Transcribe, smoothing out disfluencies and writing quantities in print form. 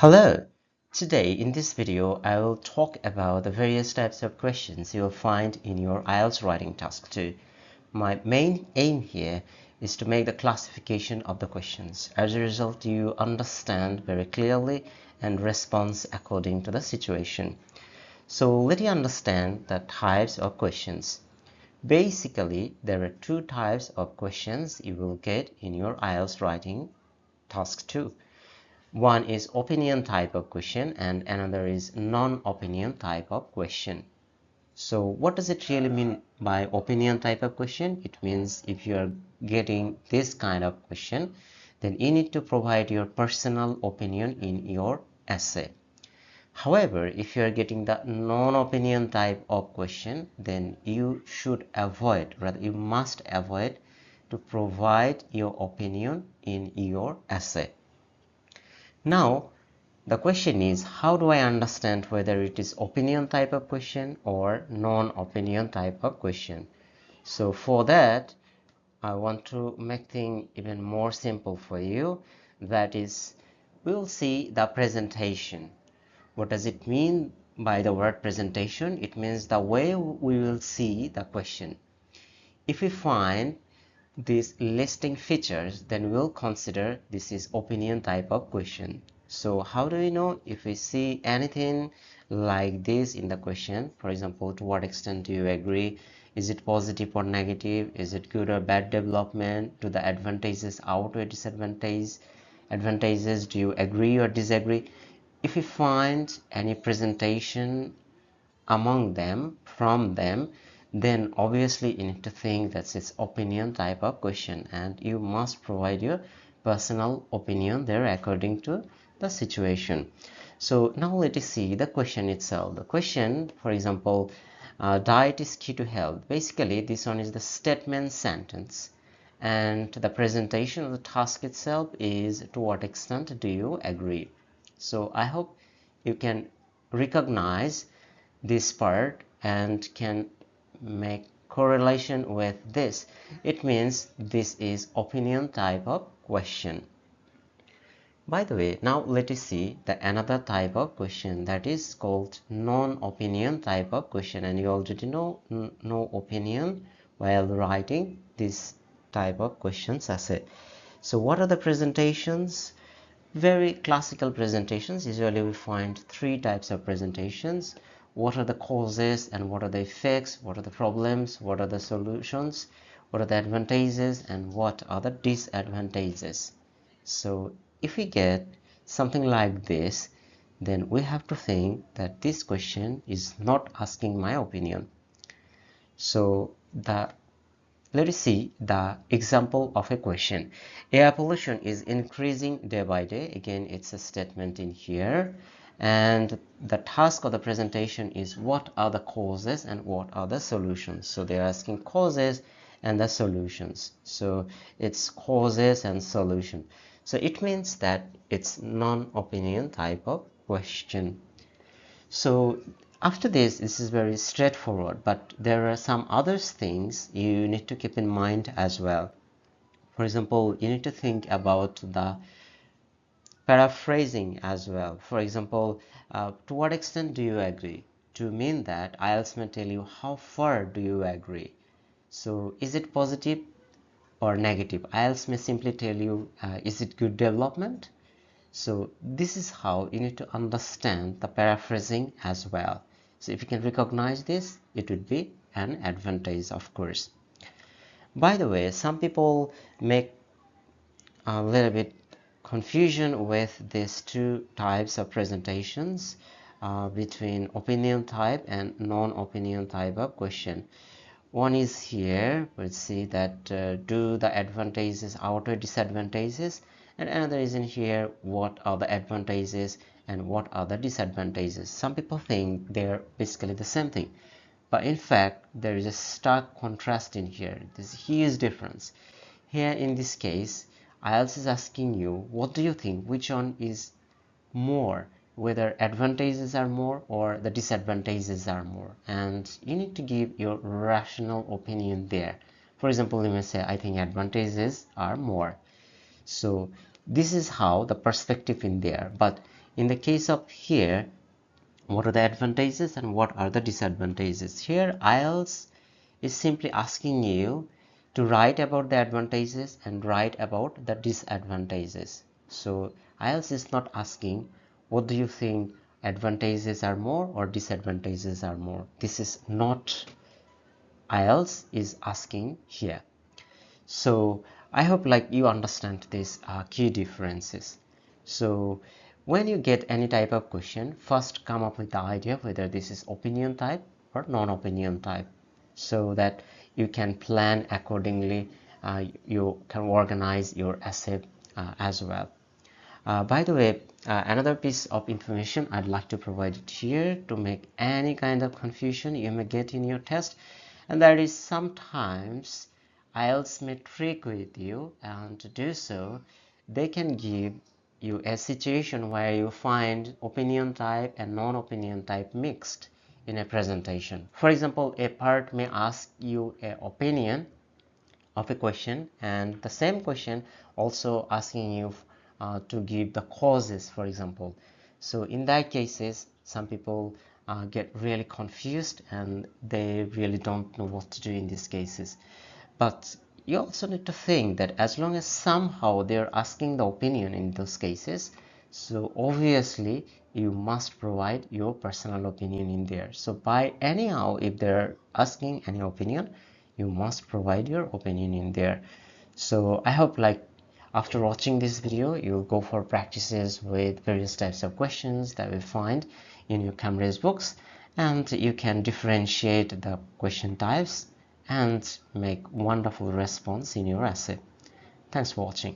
Hello! Today in this video I will talk about the various types of questions you will find in your IELTS writing task 2. My main aim here is to make the classification of the questions. As a result, you understand very clearly and respond according to the situation. So let you understand the types of questions. Basically, there are two types of questions you will get in your IELTS writing task 2. One is opinion type of question and another is non-opinion type of question. So what does it really mean by opinion type of question? It means if you are getting this kind of question, then you need to provide your personal opinion in your essay. However, if you are getting the non-opinion type of question, then you should avoid, rather you must avoid to provide your opinion in your essay. Now, the question is, how do I understand whether it is opinion type of question or non-opinion type of question? So for that, I want to make things even more simple for you. That is, we'll see the presentation. What does it mean by the word presentation? It means the way we will see the question. If we find these listing features, then we'll consider this is opinion type of question. So how do we know if we see anything like this in the question? For example, to what extent do you agree? Is it positive or negative? Is it good or bad development? Do the advantages outweigh disadvantages? Do you agree or disagree? If we find any presentation among them, from them, then obviously you need to think that it's opinion type of question and you must provide your personal opinion there according to the situation. So now let us see the question itself. The question, for example, diet is key to health. Basically this one is the statement sentence and the presentation of the task itself is to what extent do you agree. So I hope you can recognize this part and can make correlation with this. It means this is opinion type of question. By the way, now let us see the another type of question that is called non-opinion type of question, and you already know no opinion while writing this type of questions essay. So what are the presentations? Very classical presentations. Usually we find three types of presentations. What are the causes and what are the effects? What are the problems? What are the solutions? What are the advantages and what are the disadvantages? So if we get something like this, then we have to think that this question is not asking my opinion. So let us see the example of a question. Air pollution is increasing day by day. Again, it's a statement in here. And the task of the presentation is what are the causes and what are the solutions. So they're asking causes and the solutions. So it's causes and solution. So it means that it's non-opinion type of question. So after this is very straightforward, but there are some other things you need to keep in mind as well. For example, you need to think about the paraphrasing as well. For example, to what extent do you agree? To mean that IELTS may tell you how far do you agree. So is it positive or negative? IELTS may simply tell you is it good development? So this is how you need to understand the paraphrasing as well. So if you can recognize this, it would be an advantage, of course. By the way, some people make a little bit confusion with these two types of presentations between opinion type and non-opinion type of question. One is here, let's see that do the advantages outweigh disadvantages, and another is in here, what are the advantages and what are the disadvantages. Some people think they're basically the same thing, but in fact there is a stark contrast in here. There's a huge difference. Here in this case, IELTS is asking you, what do you think, which one is more, whether advantages are more or the disadvantages are more, and you need to give your rational opinion there. For example, you may say, I think advantages are more. So this is how the perspective in there, but in the case of here, what are the advantages and what are the disadvantages? Here IELTS is simply asking you to write about the advantages and write about the disadvantages. So IELTS is not asking what do you think advantages are more or disadvantages are more. This is not IELTS is asking here. So I hope like you understand these key differences. So when you get any type of question, first come up with the idea whether this is opinion type or non-opinion type, so that you can plan accordingly. You can organize your essay as well. By the way, another piece of information I'd like to provide it here to make any kind of confusion you may get in your test, and that is sometimes IELTS may trick with you, and to do so, they can give you a situation where you find opinion type and non-opinion type mixed in a presentation. For example, a part may ask you an opinion of a question, and the same question also asking you to give the causes, for example. So in that cases, some people get really confused and they really don't know what to do in these cases. But you also need to think that as long as somehow they're asking the opinion in those cases, so obviously you must provide your personal opinion in there. So by anyhow, if they're asking any opinion, you must provide your opinion in there. So I hope like after watching this video, you'll go for practices with various types of questions that we find in your Cambridge books, and you can differentiate the question types and make wonderful response in your essay. Thanks for watching.